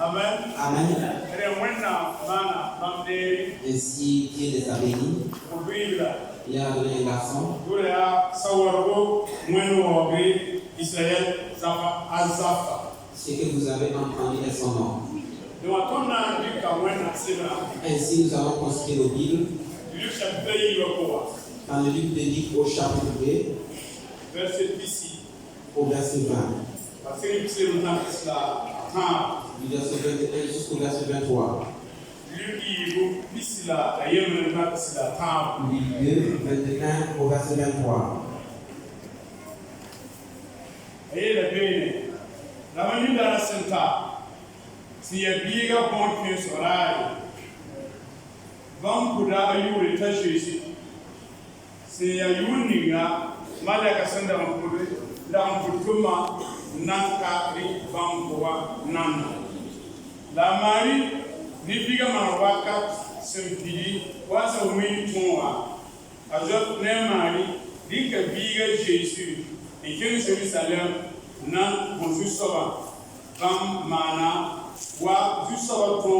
Amen. Amen. Ainsi, Dieu les a bénis. Il a donné un garçon. Ce que vous avez entendu est son nom. Ainsi, nous allons consulter nos Bibles. Dans le livre de Luc au chapitre 2, au verset 20. Du verset 21 jusqu'au verset 23. Luc 2, 21 au verset 23. La Marie, Nibiga Mawaka, Sempili, was a winning moa. As of Marie, Dika Biga Jesu, and King Jerusalem, Nan Mozusova, Bam Mana, Wa Zusova to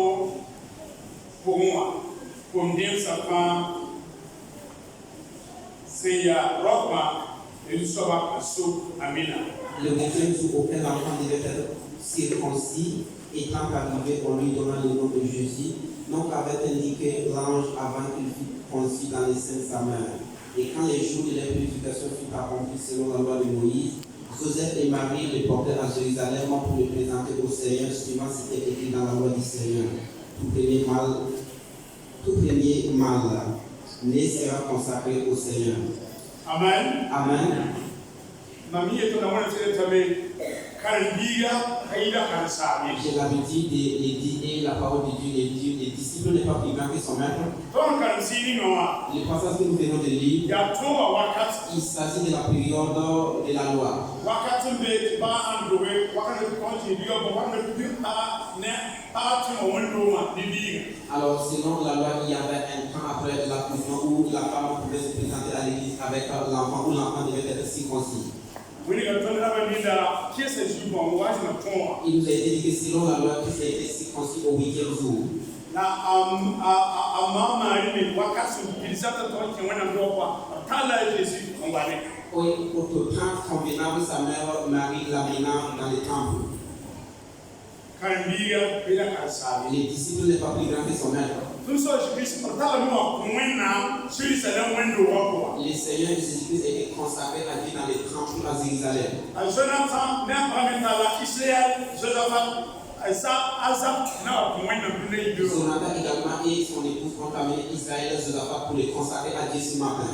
Puma, Pumdim Sapa, Seya Rockma, et Sova Asso Amina. Le médecin sous aucun enfant devait être circoncis, étant arrivé, on lui donna le nom de Jésus, non qu'avait indiqué l'ange avant qu'il fût conçu dans les seins de sa mère. Et quand les jours de la purification furent accomplis selon la loi de Moïse, Joseph et Marie les portèrent à Jérusalem pour le présenter au Seigneur, suivant ce qui est écrit dans la loi du Seigneur. Tout premier mâle né sera consacré au Seigneur. Amen. Amen. J'ai l'habitude de dire la parole de Dieu, les disciples n'est pas plus grand que son maître. Le passage que nous venons de lire, il s'agit de la période de la loi. Alors selon la loi, il y avait un temps après l'accouchement où la femme pouvait se présenter à l'église avec l'enfant, où l'enfant devait être circoncis. Il nous a été dit que selon la loi, qu'il a été circoncis au 8e jour. Au temps convenable, sa mère Marie l'amena dans le temple. Les disciples n'est pas plus grand que son maître. Le Seigneur Jésus-Christ a été consacré à Dieu dans les temple à Jérusalem. Jonathan également et son épouse ont amené Israël Josaphat pour les consacrer à Dieu ce matin.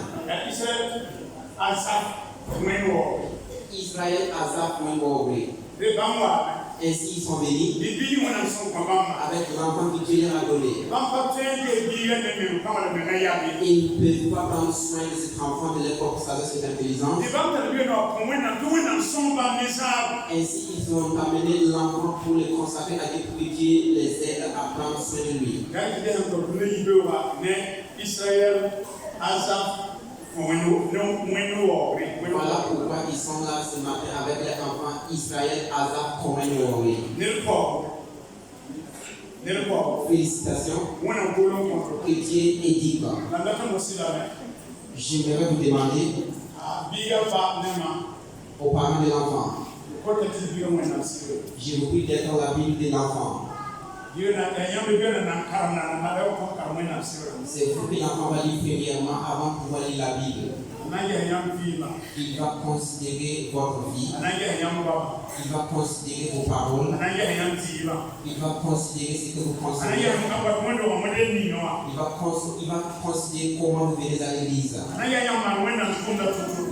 Israël, Azaph, Mwenbowe. Ainsi ils sont venus avec l'enfant que Dieu leur a donné. Ils ne peuvent pas prendre soin de cet enfant de l'époque, sagesse et intelligence. Ainsi ils ont amené l'enfant pour le consacrer à Dieu, pour que Dieu les aide à prendre soin de lui. Voilà pourquoi ils sont là ce matin avec les enfants Israël, Azaph, Komenouori. Félicitations. Que Dieu édite. J'aimerais vous demander aux parents de l'enfant. Je vous prie d'être dans la Bible de l'enfant. C'est vous que l'enfant va lire premièrement avant de pouvoir lire la Bible. Il va considérer votre vie. Il va considérer vos paroles. Il va considérer ce que vous considérez. Il va considérer comment vous venez à l'église.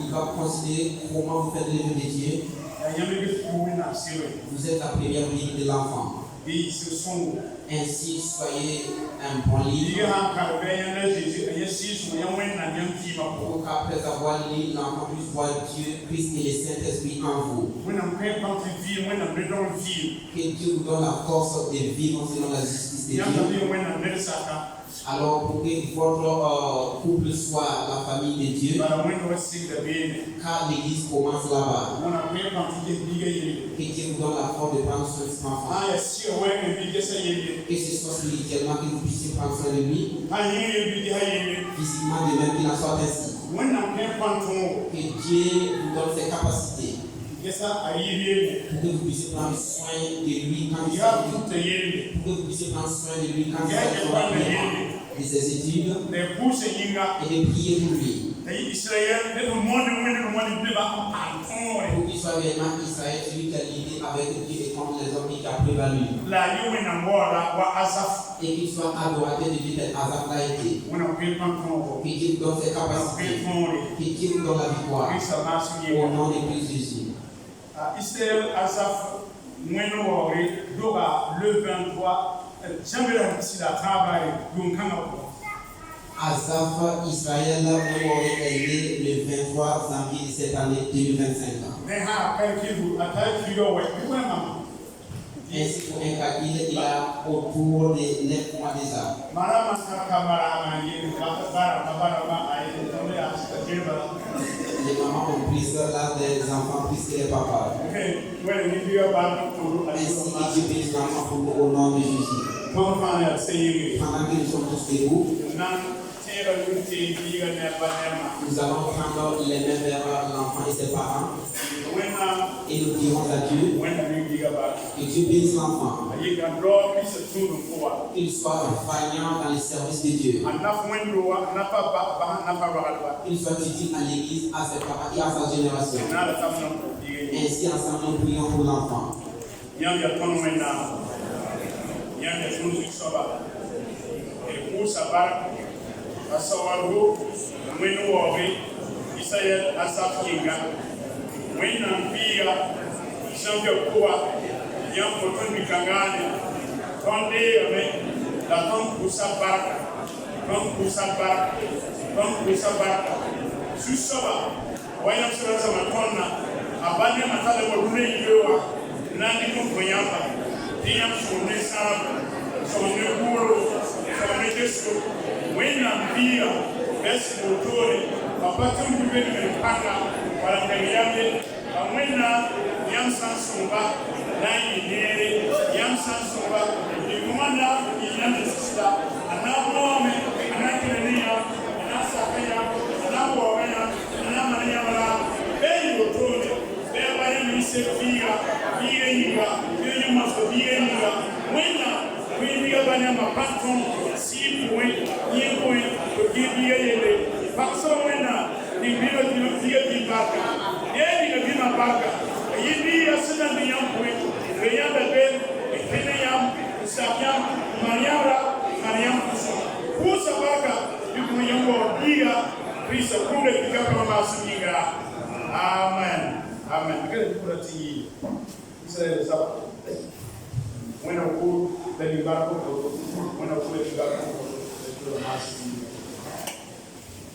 Il va considérer comment vous faites l'œuvre de Dieu. Vous êtes la première vie de l'enfant. Ainsi, soyez un bon livre. Pour qu'après avoir lu, l'enfant puisse voir Dieu, Christ et le Saint-Esprit en vous. Que Dieu vous donne la force de vivre selon la justice de Dieu. Alors, pour que votre couple soit la famille de Dieu, car l'église commence là-bas. Que Dieu vous donne la force de prendre soin de son enfant. Que ce soit spirituellement, que vous puissiez prendre soin de lui. Physiquement, de même qu'il en soit ainsi. Que Dieu vous donne ses capacités. Pour que vous puissiez prendre soin de lui quand il s'agit pour que vous puissiez prendre soin de lui quand il s'agit de ses études et de prier pour lui. Pour qu'il soit réellement Israël, celui qui a l'idée avec Dieu et contre les hommes qui a prévalu. Et qu'il soit adorateur de Dieu tel Azaph l'a été. Que Dieu donne ses capacités. Que Dieu donne la victoire. Au nom de Christ Jésus. Israël Azaph Mwenowore Doga le 23 Jamela Sida travail Azaph Israël est né le 23 janvier de cette année 2025. Ainsi pour un calcul, il a autour de 9 mois déjà. Les mamans ont pris l'âge des enfants plus que les papas. Ainsi que Dieu bénisse l'enfant pour nous au nom de Jésus. Pendant que nous sommes tous debout, nous allons prendre les mains vers l'enfant et ses parents et nous dirons à Dieu que Dieu bénisse l'enfant, qu'il soit vaillant dans les services de Dieu, qu'il soit utile à l'église, à ses parents et à sa génération. Ainsi ensemble nous prions pour l'enfant. Asawaro mwenu wori Israel Azaph Kinga mwena mpia shambia kuwa yampo tundi kangane tonde ame la ton kusa baraka susaba wayam sura sama tonna abane matale wadune yiwa nandi kumponyamba tiyam shune sama shune kuro shune kesko mwena mpia besi motore apatu mbele mpanga wala ngaliame mwena yamsan sumba na yinere yamsan sumba imwana yinana sista anabome anakirenia anasakaya anabowaya anamanyamala beyi motore beba yemise figa yinga yinga mwena wibiga banyama patron sipwe yengwe kugibiga yele pakso wena ni bilo di baka yeli di baka yibi asina ni yampwe yamba ben kene yam sakyam mariam kusa baka yuko yambo dia prisa kule kikapa masuninga amen kile kurati Israel saba when I put the barco, when I put the barco,